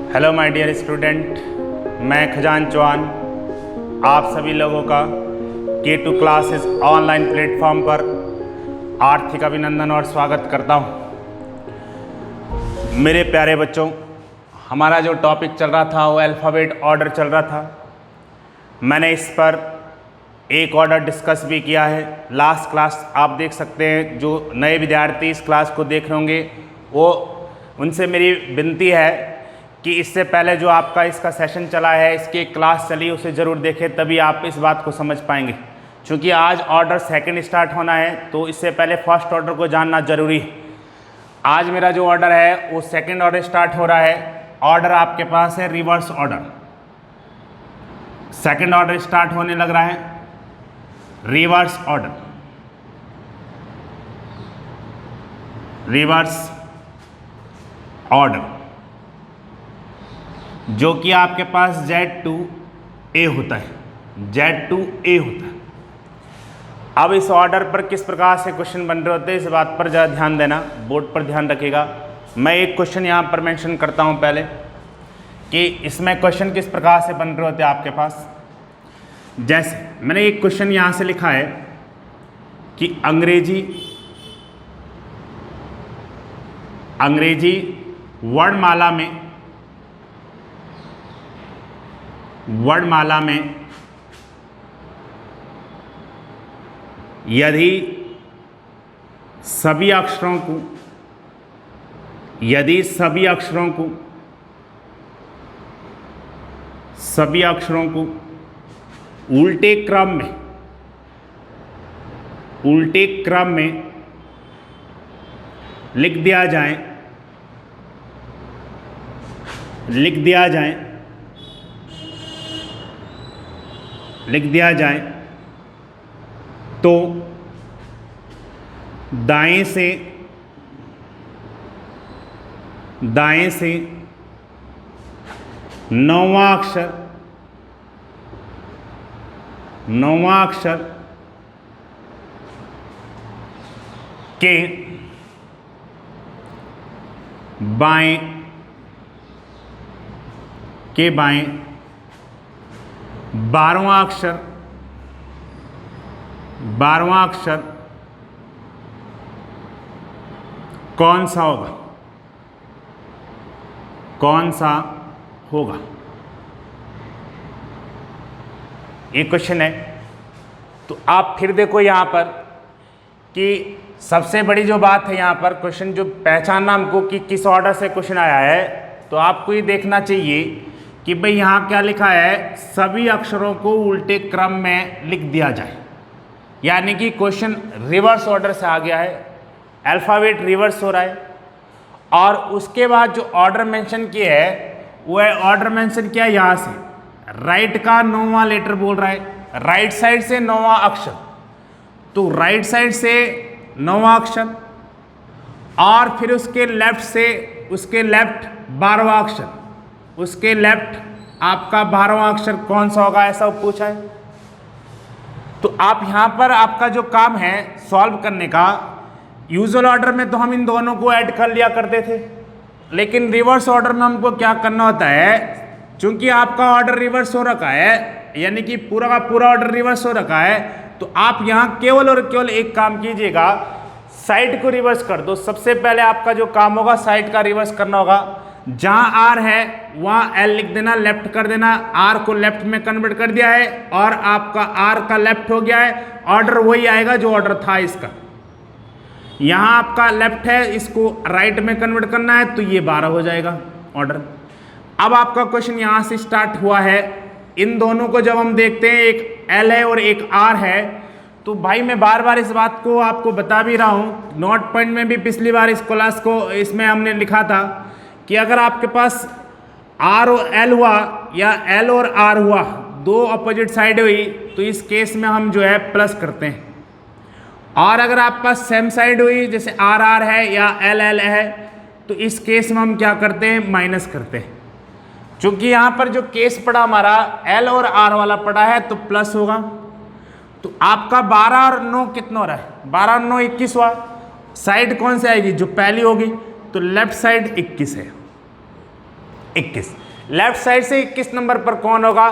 Hello my dear student, मैं खजान चौहान आप सभी लोगों का K2 क्लासेस ऑनलाइन प्लेटफॉर्म पर आर्थिक अभिनंदन और स्वागत करता हूं। मेरे प्यारे बच्चों, हमारा जो टॉपिक चल रहा था वो अल्फ़ाबेट ऑर्डर चल रहा था। मैंने इस पर एक ऑर्डर डिस्कस भी किया है। लास्ट क्लास आप देख सकते हैं, जो नए विद्यार्थी इस क्लास को देख रहे होंगे वो उनसे मेरी विनती है कि इससे पहले जो आपका इसका सेशन चला है, इसकी क्लास चली, उसे ज़रूर देखें, तभी आप इस बात को समझ पाएंगे। क्योंकि आज ऑर्डर सेकंड स्टार्ट होना है, तो इससे पहले फर्स्ट ऑर्डर को जानना जरूरी है। आज मेरा जो ऑर्डर है वो सेकंड ऑर्डर स्टार्ट हो रहा है। ऑर्डर आपके पास है reverse order. Second order start होने लग रहा है, रिवर्स ऑर्डर। रिवर्स ऑर्डर जो कि आपके पास Z2A होता है, Z2A होता है। अब इस ऑर्डर पर किस प्रकार से क्वेश्चन बन रहे होते हैं, इस बात पर ज़रा ध्यान देना, बोर्ड पर ध्यान रखिएगा। मैं एक क्वेश्चन यहाँ पर मेंशन करता हूँ पहले कि इसमें क्वेश्चन किस प्रकार से बन रहे होते हैं आपके पास। जैसे मैंने एक क्वेश्चन यहाँ से लिखा है कि अंग्रेजी वर्णमाला में यदि सभी अक्षरों को उल्टे क्रम में लिख दिया जाए तो दाएं से नौवां अक्षर के बाएं 12वां अक्षर कौन सा होगा। एक क्वेश्चन है। तो आप फिर देखो यहाँ पर कि सबसे बड़ी जो बात है यहाँ पर क्वेश्चन जो पहचानना हमको कि किस ऑर्डर से क्वेश्चन आया है, तो आपको ये देखना चाहिए कि भाई यहाँ क्या लिखा है, सभी अक्षरों को उल्टे क्रम में लिख दिया जाए। यानी कि क्वेश्चन रिवर्स ऑर्डर से आ गया है, अल्फ़ाबेट रिवर्स हो रहा है। और उसके बाद जो ऑर्डर मेंशन किया है वो है, ऑर्डर मेंशन किया यहाँ से राइट का 9वां लेटर बोल रहा है, राइट साइड से 9वां अक्षर। तो राइट साइड से 9वां अक्षर और फिर उसके लेफ्ट 12वां अक्षर, उसके लेफ्ट आपका 12वां अक्षर कौन सा होगा, ऐसा पूछा है। तो आप यहाँ पर आपका जो काम है सॉल्व करने का, यूजुअल ऑर्डर में तो हम इन दोनों को ऐड कर लिया करते थे, लेकिन रिवर्स ऑर्डर में हमको क्या करना होता है, चूंकि आपका ऑर्डर रिवर्स हो रखा है, यानी कि पूरा का पूरा ऑर्डर रिवर्स हो रखा है, तो आप यहाँ केवल और केवल एक काम कीजिएगा, साइड को रिवर्स कर दो। सबसे पहले आपका जो काम होगा साइड का रिवर्स करना होगा। जहां आर है वहां एल लिख देना, लेफ्ट कर देना। आर को लेफ्ट में कन्वर्ट कर दिया है और आपका आर का लेफ्ट हो गया है। ऑर्डर वही आएगा जो ऑर्डर था इसका। यहां आपका लेफ्ट है, इसको राइट में कन्वर्ट करना है, तो ये 12 हो जाएगा ऑर्डर। अब आपका क्वेश्चन यहां से स्टार्ट हुआ है। इन दोनों को जब हम देखते हैं, एक एल है और एक आर है, तो भाई मैं बार बार इस बात को आपको बता भी रहा हूं। नोट पॉइंट में भी पिछली बार इस क्लास को इसमें हमने लिखा था कि अगर आपके पास आर और एल हुआ या एल और आर हुआ, दो अपोजिट साइड हुई, तो इस केस में हम जो है प्लस करते हैं। और अगर आपके पास सेम साइड हुई, जैसे आर आर है या एल एल है, तो इस केस में हम क्या करते हैं, माइनस करते हैं। चूंकि यहाँ पर जो केस पड़ा हमारा एल और आर वाला पड़ा है, तो प्लस होगा। तो आपका 12 और 9 कितना हो रहा है, 12 और 9 21 हुआ। साइड कौन सी आएगी, जो पहली होगी, तो लेफ्ट साइड 21 है। 21। लेफ्ट साइड से 21 नंबर पर कौन होगा?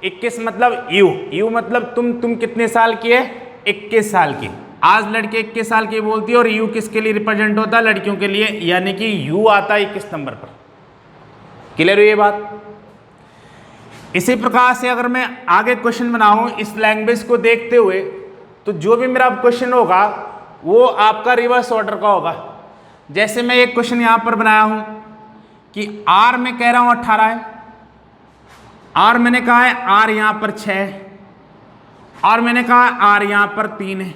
21 मतलब यू मतलब तुम कितने साल की है? 21 साल की। आज लड़के 21 साल की बोलती है और यू किसके लिए रिप्रेजेंट होता है? लड़कियों के लिए, यानी कि यू आता है 21 नंबर पर। क्लियर हुई ये बात? इसी प्रकार से अगर मैं आगे क्वेश्चन बनाऊं इस लैंग्वेज को देखते हुए, तो जो भी मेरा क्वेश्चन होगा वो आपका रिवर्स ऑर्डर का होगा। जैसे मैं एक क्वेश्चन यहां पर बनाया हूं कि आर में कह रहा हूं 18 है, आर मैंने कहा है आर यहां पर 6 है, और मैंने कहा आर यहां पर 3 है,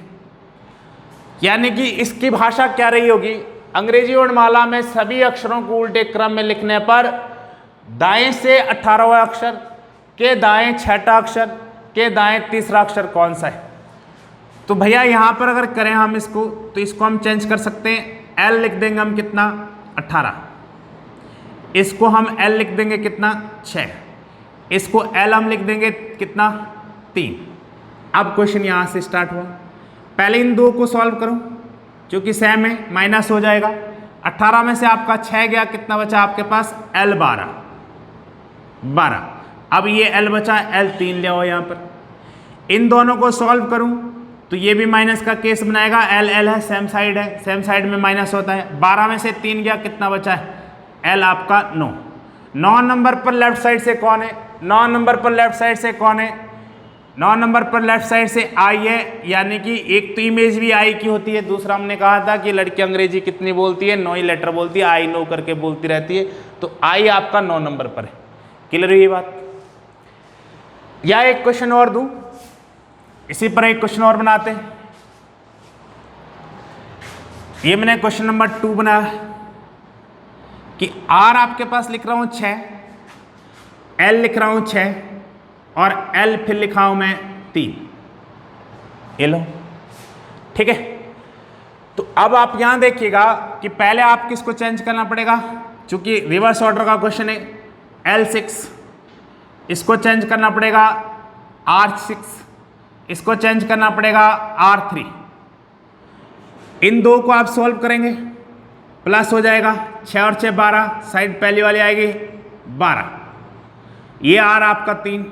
यानी कि इसकी भाषा क्या रही होगी? अंग्रेजी वर्णमाला में सभी अक्षरों को उल्टे क्रम में लिखने पर दाएं से 18वां अक्षर के दाएं 6ठा अक्षर के दाएं 3रा अक्षर कौन सा है? तो भैया यहां पर अगर करें हम इसको, तो इसको हम चेंज कर सकते हैं। एल लिख देंगे हम कितना? 18। इसको हम एल लिख देंगे कितना? 6। इसको एल हम लिख देंगे कितना? 3। अब क्वेश्चन यहां से स्टार्ट हुआ। पहले इन दो को सॉल्व करो, क्योंकि सेम है, माइनस हो जाएगा। 18 में से आपका 6 गया, कितना बचा आपके पास? एल 12। अब ये एल बचा, एल 3 ले आओ यहाँ पर। इन दोनों को सॉल्व करूं तो ये भी माइनस का केस बनाएगा। एल एल है, सेम साइड है, सेम साइड में माइनस होता है। 12 में से 3 गया, कितना बचा है? एल आपका 9। 9 नंबर पर लेफ्ट साइड से कौन है? 9 नंबर पर लेफ्ट साइड से कौन है? 9 नंबर पर लेफ्ट साइड से आई है, यानी कि एक तो इमेज भी आई की होती है, दूसरा हमने कहा था कि लड़की अंग्रेजी कितनी बोलती है? 9 ही लेटर बोलती है, आई नो करके बोलती रहती है, तो आई आपका 9 नंबर पर है। क्लियर हुई ये बात? या एक क्वेश्चन और दूं, इसी पर एक क्वेश्चन और बनाते हैं। ये मैंने क्वेश्चन नंबर 2 बनाया कि आर आपके पास लिख रहा हूं 6, एल लिख रहा हूं 6 और एल फिर लिखा हूं मैं 3। ये लो, ठीक है। तो अब आप यहां देखिएगा कि पहले आप किसको चेंज करना पड़ेगा, क्योंकि रिवर्स ऑर्डर का क्वेश्चन है। L6 इसको चेंज करना पड़ेगा R6, इसको चेंज करना पड़ेगा R3। इन दो को आप सॉल्व करेंगे, प्लस हो जाएगा 6 और 6 12, साइड पहली वाली आएगी 12, ये R आपका 3।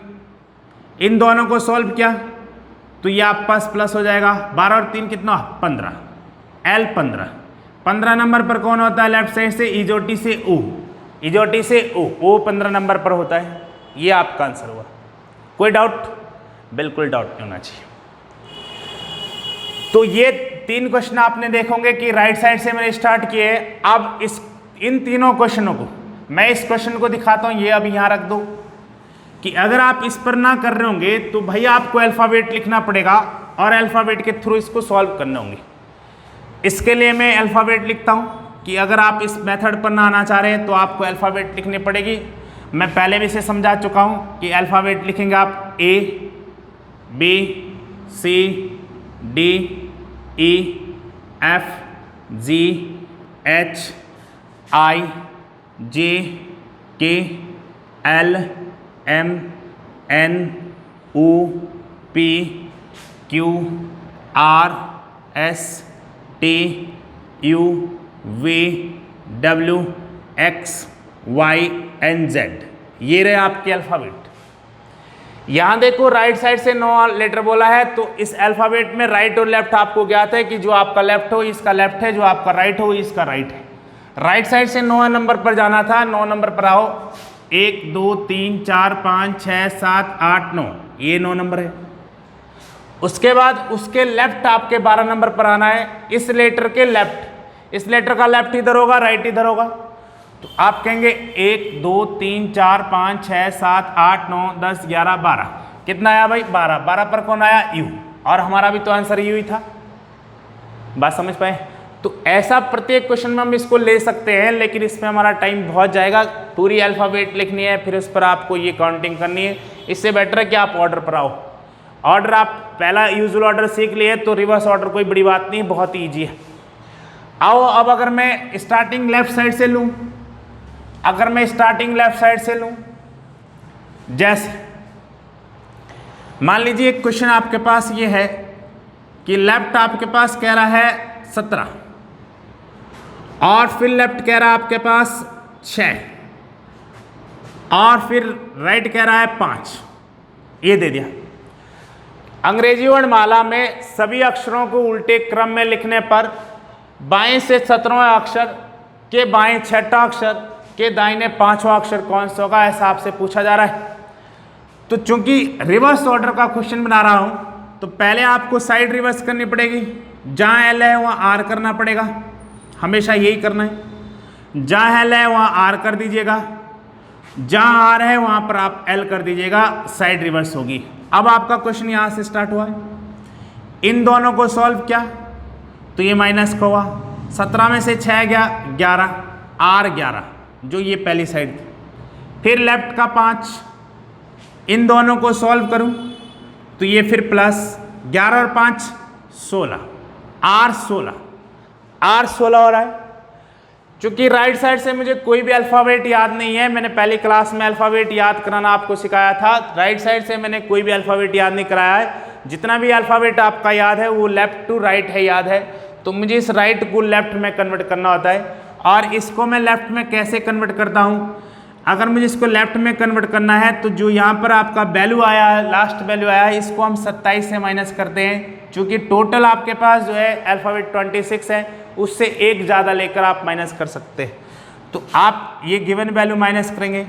इन दोनों को सॉल्व किया तो ये आप पास प्लस हो जाएगा 12 और 3 कितना? 15। L 15 नंबर पर कौन होता है? लेफ्ट साइड से इजोटी से ओ, इजोटी से ओ 15 नंबर पर होता है। ये आपका आंसर हुआ। कोई डाउट? बिल्कुल डाउट नहीं होना चाहिए। तो ये 3 क्वेश्चन आपने देखोगे कि राइट साइड से मैंने स्टार्ट किए। अब इन तीनों क्वेश्चनों को मैं इस क्वेश्चन को दिखाता हूं, ये अभी यहां रख दो कि अगर आप इस पर ना कर रहे होंगे तो भैया आपको अल्फाबेट लिखना पड़ेगा और अल्फाबेट के थ्रू इसको सॉल्व करने होंगे। इसके लिए मैं अल्फाबेट लिखता हूं कि अगर आप इस मेथड पर ना आना चाह रहे हैं तो आपको अल्फाबेट लिखनी पड़ेगी। मैं पहले भी इसे समझा चुका हूं कि अल्फाबेट लिखेंगे आप A B C D E F G H I J K L M N O P Q R S T U V W X Y and Z। ये रहे आपके अल्फाबेट। यहां देखो राइट साइड से 9 letter बोला है, तो इस अल्फाबेट में राइट और लेफ्ट आपको ज्ञात है कि जो आपका लेफ्ट हो इसका लेफ्ट है, जो आपका राइट हो इसका राइट है। राइट साइड से 9 नंबर पर जाना था, 9 नंबर पर आओ। 1 2 3 4 5 6 7 8 9, ये 9 नंबर है। उसके बाद उसके लेफ्ट आपके 12 नंबर पर आना है। इस लेटर के लेफ्ट, इस लेटर का लेफ्ट इधर होगा, राइट इधर होगा, तो आप कहेंगे 1 2 3 4 5 6 7 8 9 10 11 12। कितना आया भाई? 12। 12 पर कौन आया? यू। और हमारा भी तो आंसर यू ही था। बात समझ पाए? तो ऐसा प्रत्येक क्वेश्चन में हम इसको ले सकते हैं, लेकिन इसमें हमारा टाइम बहुत जाएगा। पूरी अल्फाबेट लिखनी है, फिर उस पर आपको ये काउंटिंग करनी है। इससे बेटर है कि आप ऑर्डर पर आओ। ऑर्डर आप पहला यूजुअल ऑर्डर सीख लिए तो रिवर्स ऑर्डर कोई बड़ी बात नहीं, बहुत ईजी है। आओ अब अगर मैं स्टार्टिंग लेफ्ट साइड से लूँ, अगर मैं स्टार्टिंग लेफ्ट साइड से लूं, जैसे मान लीजिए एक क्वेश्चन आपके पास ये है कि लेफ्ट आपके पास कह रहा है 17 और फिर लेफ्ट कह रहा है आपके पास 6 और फिर राइट कह रहा है 5, ये दे दिया। अंग्रेजी वर्णमाला में सभी अक्षरों को उल्टे क्रम में लिखने पर बाएं से 17वां अक्षर के बाएं 6ठा अक्षर के दाहिने 5वां अक्षर कौन सा होगा, ऐसा आपसे पूछा जा रहा है। तो चूंकि रिवर्स ऑर्डर का क्वेश्चन बना रहा हूं तो पहले आपको साइड रिवर्स करनी पड़ेगी। जहां एल है वहां आर करना पड़ेगा, हमेशा यही करना है। जहां एल है वहां आर कर दीजिएगा, जहां आर है वहां पर आप एल कर दीजिएगा, साइड रिवर्स होगी। अब आपका क्वेश्चन यहां से स्टार्ट हुआ है, इन दोनों को सॉल्व किया तो ये माइनस का हुआ, 17 में से 6 गया 11, आर 11 जो ये पहली साइड थी। फिर लेफ्ट का 5, इन दोनों को सॉल्व करूं तो ये फिर प्लस 11 और 5 16, आर 16 हो रहा है। चूंकि राइट साइड से मुझे कोई भी अल्फ़ाबेट याद नहीं है, मैंने पहली क्लास में अल्फ़ाबेट याद कराना आपको सिखाया था, राइट साइड से मैंने कोई भी अल्फ़ाबेट याद नहीं कराया है। जितना भी अल्फ़ाबेट आपका याद है वो लेफ्ट टू राइट है याद है, तो मुझे इस राइट को लेफ्ट में कन्वर्ट करना होता है। और इसको मैं लेफ्ट में कैसे कन्वर्ट करता हूँ, अगर मुझे इसको लेफ्ट में कन्वर्ट करना है तो जो यहाँ पर आपका वैल्यू आया है, लास्ट वैल्यू आया है, इसको हम 27 से माइनस करते हैं। चूँकि टोटल आपके पास जो है अल्फ़ाबेट 26 है, उससे एक ज़्यादा लेकर आप माइनस कर सकते हैं। तो आप ये गिवन वैल्यू माइनस करेंगे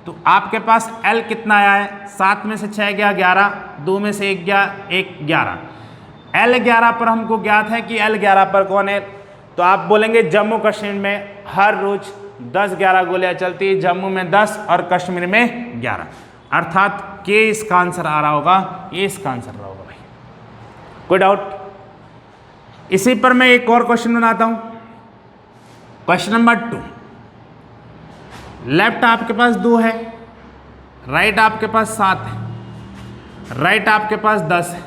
तो आपके पास L कितना आया है, 7 में से 6 गया 11, 2 में से 1 गया 1 11। L 11 पर हमको ज्ञात है कि L 11 पर कौन है, तो आप बोलेंगे जम्मू कश्मीर में हर रोज 10-11 गोलियां चलती है, जम्मू में 10 और कश्मीर में 11, अर्थात के इसका आंसर आ रहा होगा, ये इसका आंसर रहा होगा। भाई कोई डाउट? इसी पर मैं एक और क्वेश्चन बनाता हूं, क्वेश्चन नंबर 2। लेफ्ट आपके पास 2 है, राइट आपके पास 7 है, राइट आपके पास 10 है।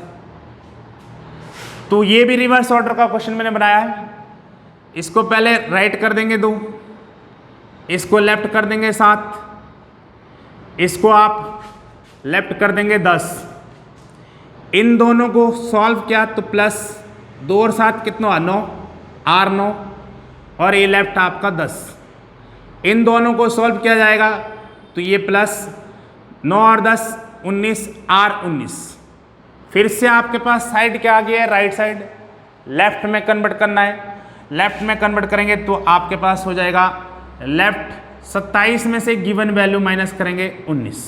तो ये भी रिवर्स ऑर्डर का क्वेश्चन मैंने बनाया है। इसको पहले राइट कर देंगे 2, इसको लेफ्ट कर देंगे 7, इसको आप लेफ्ट कर देंगे 10। इन दोनों को सॉल्व किया तो प्लस 2 और 7 कितना 9, आर 9, और ये लेफ्ट आपका 10। इन दोनों को सॉल्व किया जाएगा तो ये प्लस 9 और 10 19, आर 19। फिर से आपके पास साइड क्या आ गया है, राइट साइड, लेफ्ट में कन्वर्ट करना है। लेफ्ट में कन्वर्ट करेंगे तो आपके पास हो जाएगा लेफ्ट 27 में से गिवन वैल्यू माइनस करेंगे 19।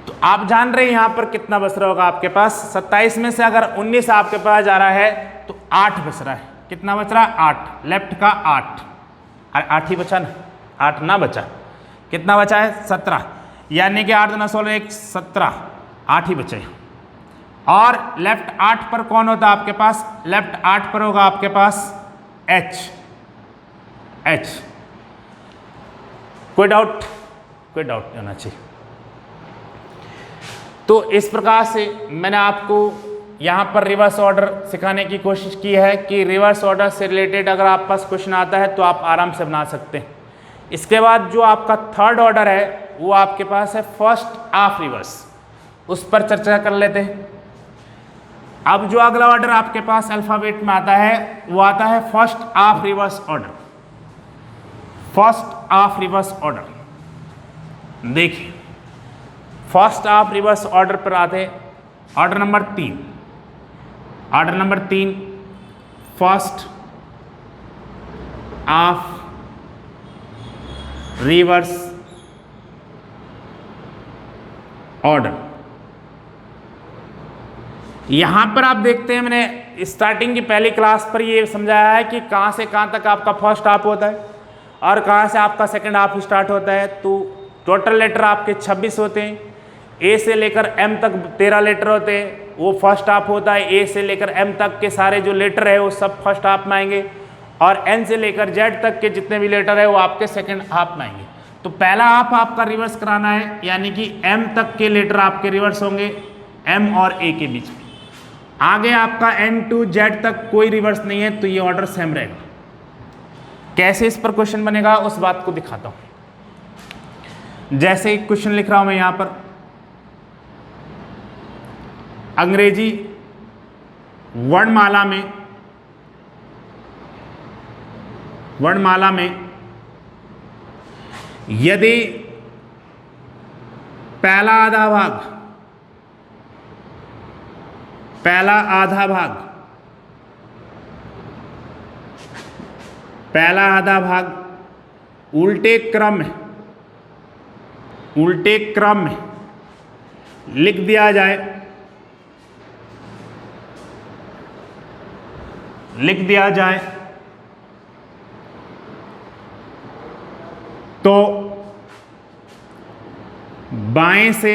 तो आप जान रहे हैं यहाँ पर कितना बच रहा होगा आपके पास, 27 में से अगर 19 आपके पास जा रहा है तो 8 बच रहा है। कितना बच रहा है? 8, लेफ्ट का 8, अरे 8 ही बचा ना, 8 ना बचा, कितना बचा है 17, यानी कि 8 दूना 16 1 17, 8 ही बचे। और लेफ्ट 8 पर कौन होता है आपके पास, लेफ्ट 8 पर होगा आपके पास H। कोई डाउट? कोई डाउट नहीं होना चाहिए। तो इस प्रकार से मैंने आपको यहाँ पर रिवर्स ऑर्डर सिखाने की कोशिश की है कि रिवर्स ऑर्डर से रिलेटेड अगर आप पास क्वेश्चन आता है तो आप आराम से बना सकते हैं। इसके बाद जो आपका थर्ड ऑर्डर है वो आपके पास है फर्स्ट हाफ रिवर्स, उस पर चर्चा कर लेते हैं। अब जो अगला ऑर्डर आपके पास अल्फाबेट में आता है वो आता है first half reverse order. First half reverse order देखिए, फर्स्ट हाफ रिवर्स ऑर्डर पर आते order number 3। Order number 3 first half reverse order. यहां पर आप देखते हैं मैंने स्टार्टिंग की पहली क्लास पर ये समझाया है कि कहां से कहां तक आपका फर्स्ट हाफ होता है और कहां से आपका सेकंड हाफ स्टार्ट होता है। तो टोटल लेटर आपके 26 होते हैं, ए से लेकर एम तक 13 लेटर होते हैं, वो फर्स्ट हाफ होता है। ए से लेकर एम तक के सारे जो लेटर है वो सब फर्स्ट हाफ में आएंगे और एन से लेकर जेड तक के जितने भी लेटर है वो आपके सेकंड हाफ में आएंगे। तो पहला हाफ आपका रिवर्स कराना है, यानी कि एम तक के लेटर आपके रिवर्स होंगे, एम और ए के बीच में। आगे आपका एन टू जेड तक कोई रिवर्स नहीं है, तो ये ऑर्डर सेम रहेगा। कैसे इस पर क्वेश्चन बनेगा उस बात को दिखाता हूं। जैसे क्वेश्चन लिख रहा हूं मैं यहां पर, अंग्रेजी वर्णमाला में यदि पहला आधा भाग, पहला आधा भाग, पहला आधा भाग उल्टे क्रम में, उल्टे क्रम में लिख दिया जाए, लिख दिया जाए तो बाएं से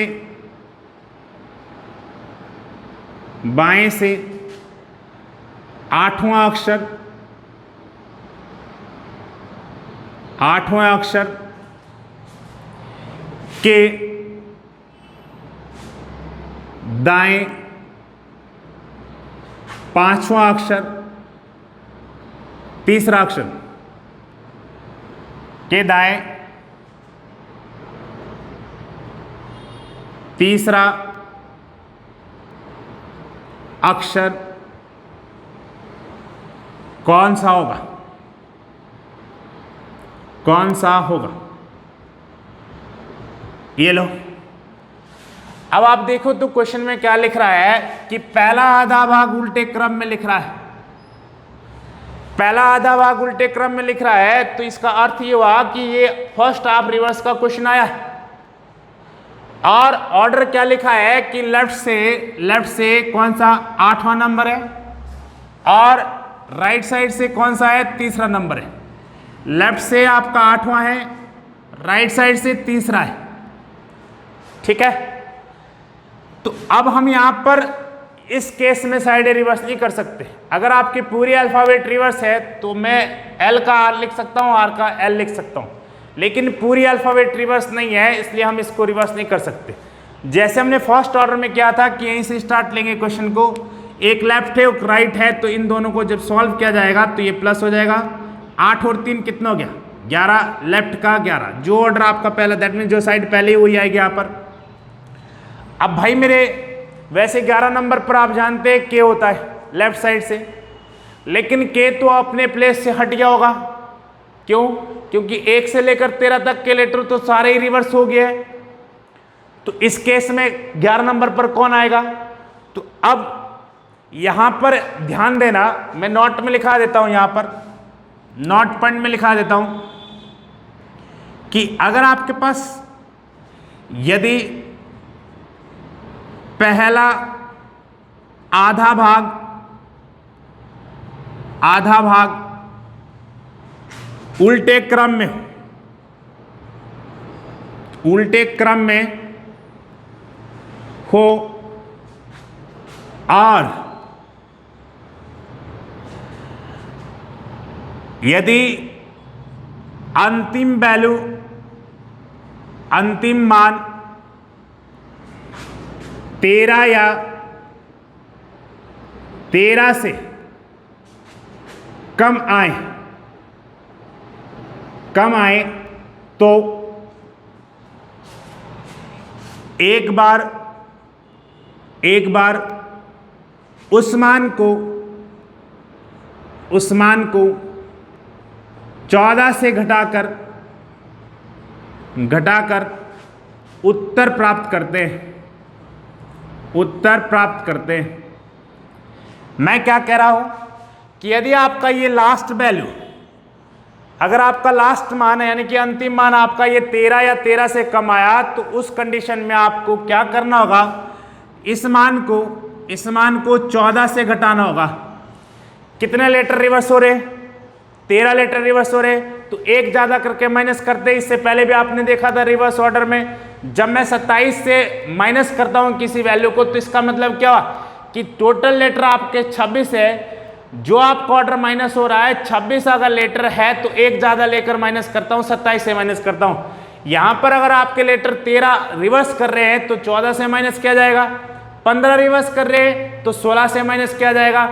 आठवां अक्षर, आठवां अक्षर के दाएं पांचवां अक्षर, तीसरा अक्षर के दाएं तीसरा अक्षर कौन सा होगा, कौन सा होगा? ये लो। अब आप देखो तो क्वेश्चन में क्या लिख रहा है कि पहला आधा भाग उल्टे क्रम में लिख रहा है, पहला आधा भाग उल्टे क्रम में लिख रहा है, तो इसका अर्थ ये हुआ कि ये फर्स्ट हाफ रिवर्स का क्वेश्चन आया है। और ऑर्डर क्या लिखा है कि लेफ्ट से कौन सा आठवां नंबर है और राइट साइड से कौन सा है, तीसरा नंबर है। लेफ्ट से आपका आठवां है, राइट साइड से तीसरा है, ठीक है। तो अब हम यहां पर इस केस में साइड रिवर्स नहीं कर सकते। अगर आपकी पूरी अल्फाबेट रिवर्स है तो मैं एल का आर लिख सकता हूं, आर का एल लिख सकता हूं, लेकिन पूरी अल्फाबेट रिवर्स नहीं है, इसलिए हम इसको रिवर्स नहीं कर सकते। जैसे हमने फर्स्ट ऑर्डर में किया था कि यहीं से स्टार्ट लेंगे क्वेश्चन को, एक लेफ्ट है एक राइट है, तो इन दोनों को जब सॉल्व किया जाएगा तो ये प्लस हो जाएगा। 8 और 3 कितना हो गया, 11, लेफ्ट का 11। जो ऑर्डर आपका पहला, दैट मीन जो साइड पहले ही वही आएगी यहाँ पर। अब भाई मेरे वैसे 11 नंबर पर आप जानते हैं के होता है लेफ्ट साइड से, लेकिन के तो अपने प्लेस से हट गया होगा। क्यों? क्योंकि 1 से लेकर 13 तक के लेटर तो सारे ही रिवर्स हो गए हैं। तो इस केस में 11 नंबर पर कौन आएगा? तो अब यहां पर ध्यान देना, मैं नोट में लिखा देता हूं, यहां पर नोट पॉइंट में लिखा देता हूं कि अगर आपके पास यदि पहला आधा भाग उल्टे क्रम में हो और यदि अंतिम वैल्यू, अंतिम मान 13 या 13 से कम आए तो एक बार उस मान को 14 से घटाकर उत्तर प्राप्त करते हैं। मैं क्या कह रहा हूं कि यदि आपका ये लास्ट वैल्यू, अगर आपका लास्ट मान है यानी कि अंतिम मान आपका ये 13 या 13 से कम आया, तो उस कंडीशन में आपको क्या करना होगा, इस मान को 14 से घटाना होगा। कितने लेटर रिवर्स हो रहे? 13 लेटर रिवर्स हो रहे, तो एक ज्यादा करके माइनस करते। इससे पहले भी आपने देखा था रिवर्स ऑर्डर में, जब मैं 27 से माइनस करता हूं किसी वैल्यू को, तो इसका मतलब क्या हुआ कि टोटल लेटर आपके 26 है, जो आपका ऑर्डर माइनस हो रहा है 26 अगर लेटर है तो एक ज्यादा लेकर माइनस करता हूं, 27 से माइनस करता हूं। यहां पर अगर आपके लेटर 13 रिवर्स कर रहे हैं तो 14 से माइनस किया जाएगा, 15 रिवर्स कर रहे हैं तो 16 से माइनस किया जाएगा,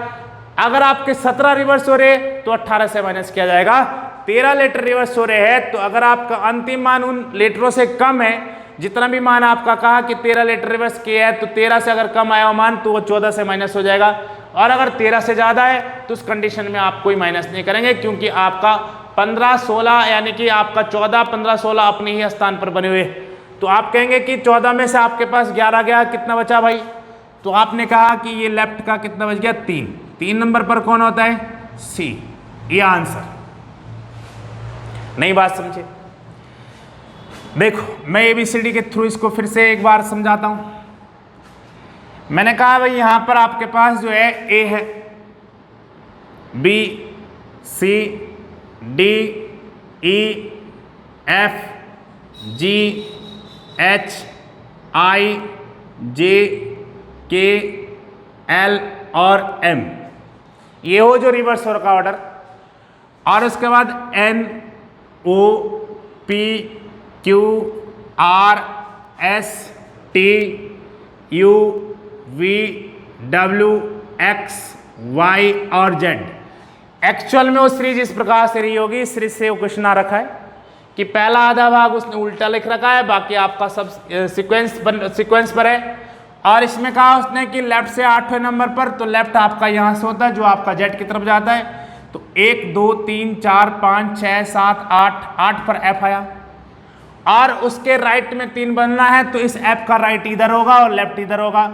अगर आपके 17 रिवर्स हो रहे हैं तो 18 से माइनस किया जाएगा। 13 लेटर रिवर्स हो रहे हैं, तो अगर आपका अंतिम मान उन लेटरों से कम है, जितना भी मान आपका कहा कि 13 लेटर रिवर्स किया है, तो 13 से अगर कम आया मान तो वो 14 से माइनस हो जाएगा, और अगर 13 से ज़्यादा है तो उस कंडीशन में आप कोई माइनस नहीं करेंगे, क्योंकि आपका 15, 16 यानी कि आपका 14, 15, 16 अपने ही स्थान पर बने हुए। तो आप कहेंगे कि 14 में से आपके पास 11 गया, कितना बचा भाई? तो आपने कहा कि ये लेफ्ट का कितना बच गया? 3 नंबर पर कौन होता है? सी। ये आंसर। नई बात समझे? देखो मैं ABCD के थ्रू इसको फिर से एक बार समझाता हूं। मैंने कहा भाई यहां पर आपके पास जो है A है, B, C, D, E, F, G, H, I, J, K, L और M। ये हो जो रिवर्स का ऑर्डर। और उसके बाद N, O, P, Q, R, S, T, U, V, W, X, Y और Z। एक्चुअल में वो सीरीज इस प्रकार से रही होगी, इस सीरीज से वो क्वेश्चन आ रखा है कि पहला आधा भाग उसने उल्टा लिख रखा है, बाकी आपका सब सीक्वेंस पर है। और इसमें कहा उसने कि लेफ्ट से 8वें नंबर पर, तो लेफ्ट आपका यहाँ से होता है जो आपका जेड की तरफ जाता है। तो 1 2 3 4 5 6 7 8 पर एफ आया। और उसके राइट में 3 बनना है, तो इस एफ का राइट इधर होगा और लेफ्ट इधर होगा।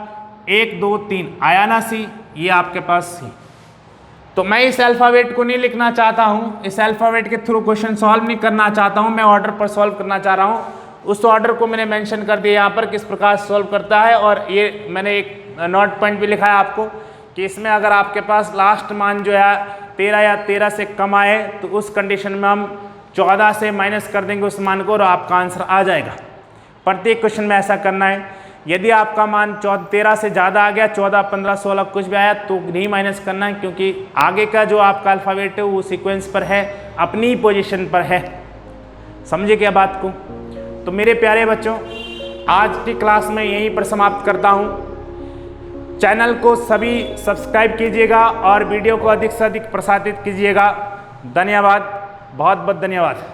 1 2 3 आया ना सी, ये आपके पास सी। तो मैं इस अल्फ़ाबेट को नहीं लिखना चाहता हूँ, इस अल्फ़ाबेट के थ्रू क्वेश्चन सॉल्व नहीं करना चाहता हूँ, मैं ऑर्डर पर सॉल्व करना चाह रहा हूँ। उस ऑर्डर को मैंने मेंशन कर दिया यहाँ पर किस प्रकार सॉल्व करता है। और ये मैंने एक नोट पॉइंट भी लिखा है आपको कि इसमें अगर आपके पास लास्ट मान जो है 13 या 13 से कम आए, तो उस कंडीशन में हम 14 से माइनस कर देंगे उस मान को और आपका आंसर आ जाएगा। प्रत्येक क्वेश्चन में ऐसा करना है। यदि आपका मान 13 से ज़्यादा आ गया, 14 15 16 कुछ भी आया, तो नहीं माइनस करना है, क्योंकि आगे का जो आपका अल्फ़ाबेट है वो सीक्वेंस पर है, अपनी ही पोजीशन पर है। समझे क्या बात को? तो मेरे प्यारे बच्चों, आज की क्लास में यहीं पर समाप्त करता हूँ। चैनल को सभी सब्सक्राइब कीजिएगा और वीडियो को अधिक से अधिक प्रसारित कीजिएगा। धन्यवाद, बहुत बहुत धन्यवाद।